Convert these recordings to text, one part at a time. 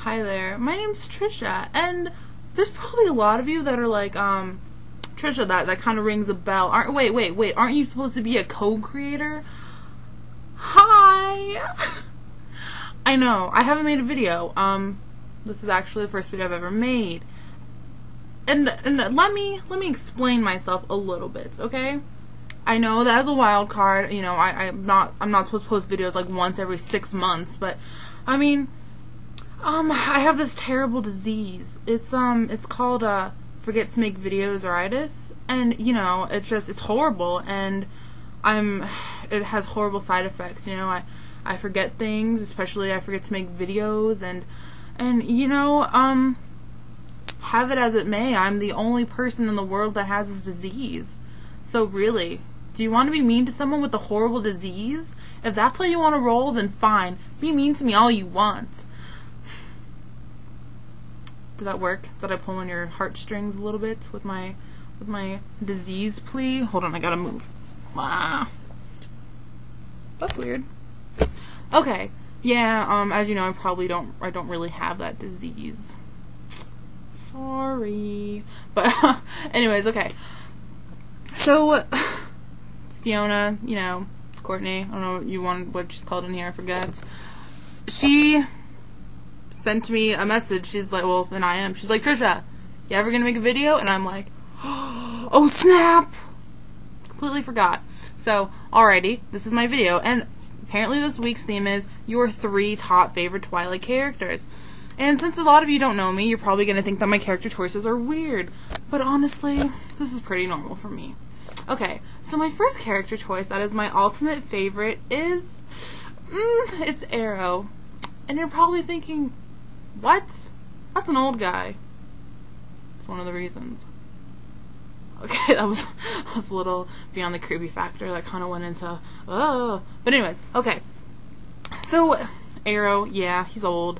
Hi there, my name's Trisha, and there's probably a lot of you that are like, Trisha, that kind of rings a bell. Wait, aren't you supposed to be a co-creator? Hi! I know, I haven't made a video. This is actually the first video I've ever made. And let me explain myself a little bit, okay? I know that as a wild card, you know, I'm not supposed to post videos like once every 6 months, but I mean, I have this terrible disease. It's called forget to make videos-itis, and you know, it's horrible, and it has horrible side effects. You know, I forget things, especially I forget to make videos, and you know, have it as it may, I'm the only person in the world that has this disease. So really, do you want to be mean to someone with a horrible disease? If that's how you want to roll, then fine. Be mean to me all you want. Did that work? Did I pull on your heartstrings a little bit with my disease plea? Hold on, I gotta move. Ah. That's weird. Okay. Yeah, as you know, I don't really have that disease. Sorry. But anyways, okay. So Fiona, you know, Courtney, I don't know what she's called in here, I forget. She sent me a message. She's like, well, and I am. She's like, Trisha, you ever gonna make a video? And I'm like, oh snap! Completely forgot. So, alrighty, this is my video, and apparently this week's theme is your 3 top favorite Twilight characters. And since a lot of you don't know me, you're probably gonna think that my character choices are weird, but honestly, this is pretty normal for me. Okay, so my first character choice that is my ultimate favorite is, it's Arrow. And you're probably thinking, what? That's an old guy. That's one of the reasons. Okay, that was a little beyond the creepy factor. That kind of went into, oh. But anyways, okay. So, Arrow, yeah, he's old.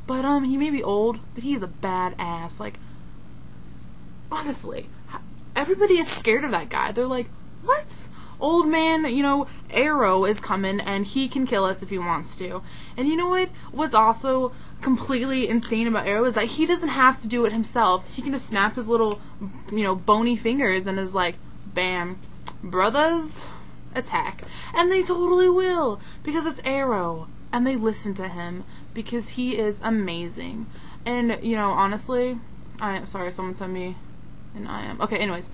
But, he may be old, but he's a badass. Like, honestly, everybody is scared of that guy. They're like, what? Old man, you know, Arrow is coming, and he can kill us if he wants to. And you know what? What's also completely insane about Arrow is that he doesn't have to do it himself. He can just snap his little, you know, bony fingers and is like, bam, brothers, attack. And they totally will, because it's Arrow. And they listen to him, because he is amazing. And, you know, honestly, sorry, someone sent me an I am. Okay, anyways.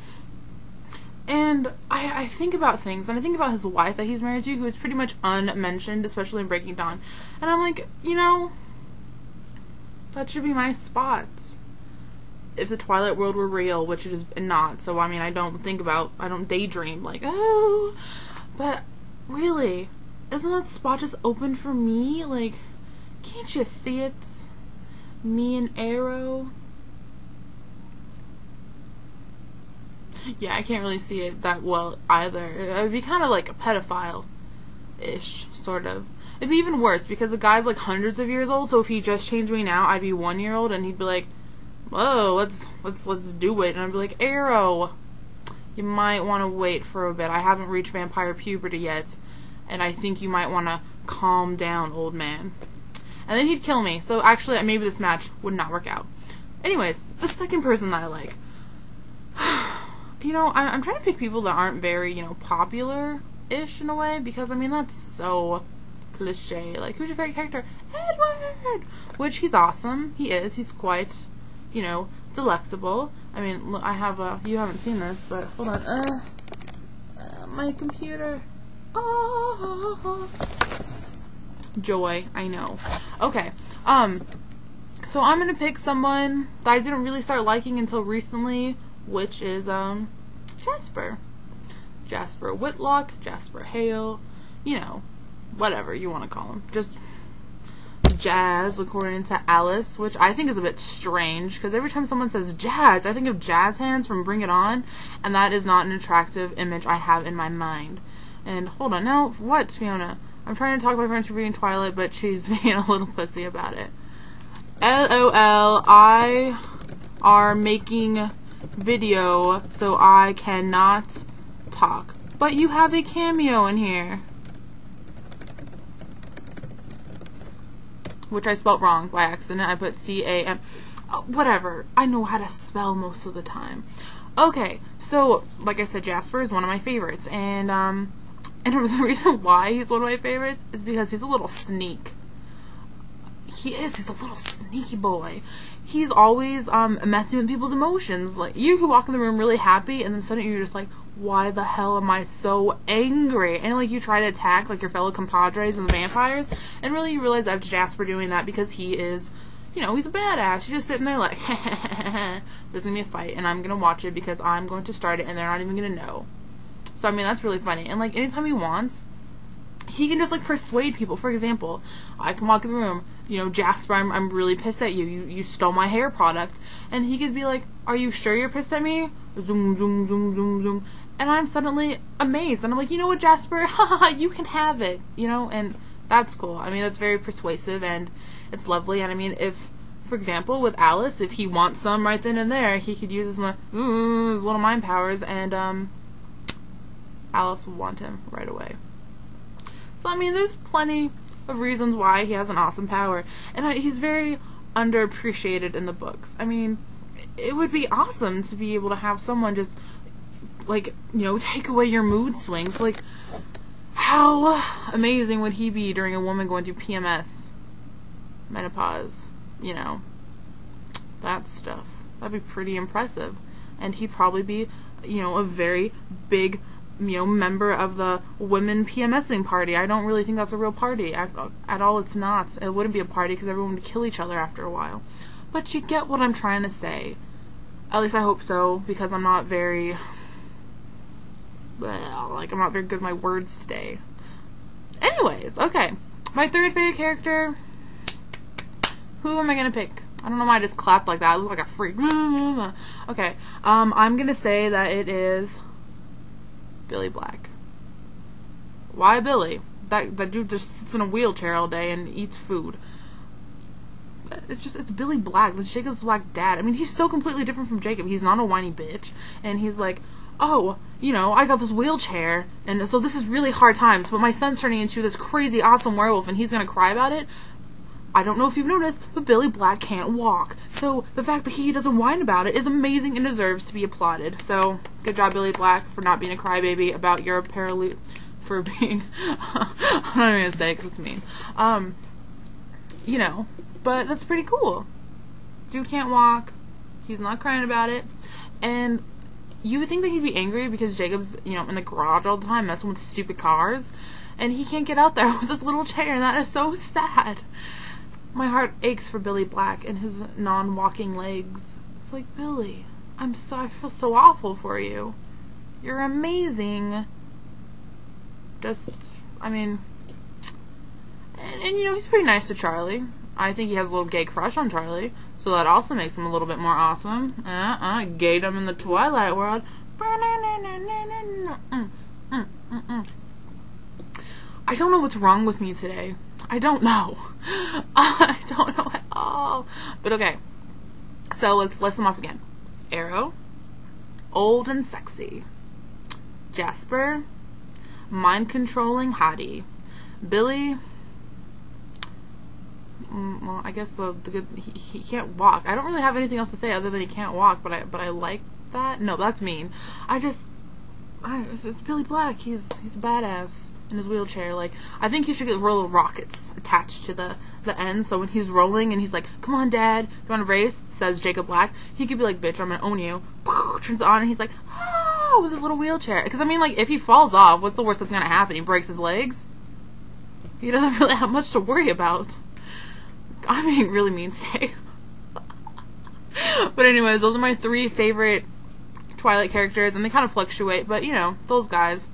And I think about things, and I think about his wife that he's married to, who is pretty much unmentioned, especially in Breaking Dawn. And I'm like, you know, that should be my spot. If the Twilight world were real, which it is not, so I mean, I don't daydream, like, oh, but really, isn't that spot just open for me? Like, can't you see it? Me and Arrow. Yeah, I can't really see it that well either. It would be kind of like a pedophile-ish, sort of. It'd be even worse, because the guy's like hundreds of years old, so if he just changed me now, I'd be 1 year old, and he'd be like, whoa, let's do it. And I'd be like, Arrow, you might want to wait for a bit. I haven't reached vampire puberty yet, and I think you might want to calm down, old man. And then he'd kill me, so actually, maybe this match would not work out. Anyways, the second person that I like. You know, I'm trying to pick people that aren't very, you know, popular-ish in a way, because, I mean, that's so cliche. Like, who's your favorite character? Edward! Which, he's awesome. He is. He's quite, you know, delectable. I mean, look, I have you haven't seen this, but, hold on. My computer. Oh. Joy, I know. Okay, so I'm gonna pick someone that I didn't really start liking until recently, which is, Jasper. Jasper Whitlock, Jasper Hale, you know, whatever you want to call him. Just Jazz, according to Alice, which I think is a bit strange, because every time someone says Jazz, I think of Jazz Hands from Bring It On, and that is not an attractive image I have in my mind. And, hold on, now, what, Fiona? I'm trying to talk to my friends for reading Twilight, but she's being a little pussy about it. LOL, I are making video, so I cannot talk. But you have a cameo in here. which I spelt wrong by accident. I put C-A-M. Oh, whatever. I know how to spell most of the time. Okay, so, like I said, Jasper is one of my favorites, and the reason why he's one of my favorites is because he's a little sneak. He's a little sneaky boy. He's always messing with people's emotions. Like, you could walk in the room really happy, and then suddenly you're just like, why the hell am I so angry? And like, you try to attack like your fellow compadres and the vampires, and really you realize that's Jasper doing that because he is, you know, he's a badass. He's just sitting there like, there's gonna be a fight, and I'm gonna watch it because I'm going to start it, and they're not even gonna know. So I mean, that's really funny. And like, anytime he wants, he can just like persuade people. For example, I can walk in the room, you know, Jasper, I'm really pissed at you. You stole my hair product. And he could be like, are you sure you're pissed at me? Zoom, zoom, zoom, zoom, zoom. And I'm suddenly amazed. And I'm like, you know what, Jasper? You can have it. You know, and that's cool. I mean, that's very persuasive and it's lovely. And I mean, if, for example, with Alice, if he wants some right then and there, he could use his little mind powers and Alice will want him right away. So, I mean, there's plenty of reasons why he has an awesome power. And he's very underappreciated in the books. I mean, it would be awesome to be able to have someone just, like, you know, take away your mood swings. Like, how amazing would he be during a woman going through PMS, menopause, you know, that stuff. That'd be pretty impressive. And he'd probably be, you know, a very big, you know, member of the women PMSing party. I don't really think that's a real party. At all, it's not. It wouldn't be a party because everyone would kill each other after a while. But you get what I'm trying to say. At least I hope so, because I'm not very, well, like, I'm not very good at my words today. Anyways, okay. My third favorite character, who am I gonna pick? I don't know why I just clapped like that. I look like a freak. Okay, I'm gonna say that it is Billy Black. Why Billy? That dude just sits in a wheelchair all day and eats food. It's Billy Black. That's Jacob's Black dad. I mean, he's so completely different from Jacob. He's not a whiny bitch. And he's like, oh, you know, I got this wheelchair, and so this is really hard times, but my son's turning into this crazy awesome werewolf, and he's gonna cry about it. I don't know if you've noticed, but Billy Black can't walk. So the fact that he doesn't whine about it is amazing and deserves to be applauded. So good job, Billy Black, for not being a crybaby about your for being, I'm not even gonna say it because it's mean. You know, but that's pretty cool. Dude can't walk. He's not crying about it. And you would think that he'd be angry because Jacob's, you know, in the garage all the time messing with stupid cars. And he can't get out there with his little chair, and that is so sad. My heart aches for Billy Black and his non-walking legs. It's like, Billy, I feel so awful for you. You're amazing. Just, I mean, and you know, he's pretty nice to Charlie. I think he has a little gay crush on Charlie, so that also makes him a little bit more awesome. Gaydom in the Twilight world. I don't know what's wrong with me today. I don't know. I don't know at all. But okay. So let's list them off again. Arrow. Old and sexy. Jasper. Mind-controlling hottie. Billy. Well, I guess the good, he can't walk. I don't really have anything else to say other than he can't walk, but I like that. No, that's mean. It's Billy Black. He's a badass in his wheelchair. Like, I think he should get little rockets attached to the end, so when he's rolling and he's like, come on, Dad, do you want to race? Says Jacob Black. He could be like, bitch, I'm gonna own you. Turns it on and he's like, ah, with his little wheelchair. Because, I mean, like, if he falls off, what's the worst that's gonna happen? He breaks his legs? He doesn't really have much to worry about. I'm being really mean today. But anyways, those are my 3 favorite Twilight characters, and they kind of fluctuate, but you know, those guys,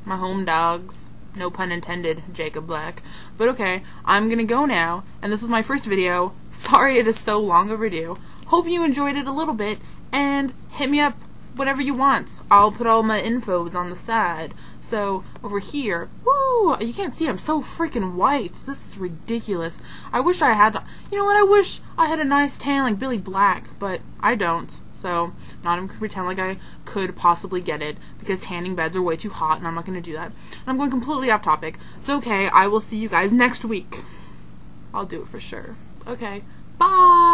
my home dogs, no pun intended, Jacob Black. But okay, I'm gonna go now, and this is my first video. Sorry it is so long overdue. Hope you enjoyed it a little bit, and hit me up whatever you want. I'll put all my infos on the side. So, over here, woo, you can't see I'm so freaking white. This is ridiculous. I wish I had, you know what, I wish I had a nice tan like Billy Black, but I don't. So, not even gonna pretend like I could possibly get it, because tanning beds are way too hot, and I'm not gonna do that. And I'm going completely off topic. So, okay, I will see you guys next week. I'll do it for sure. Okay. Bye!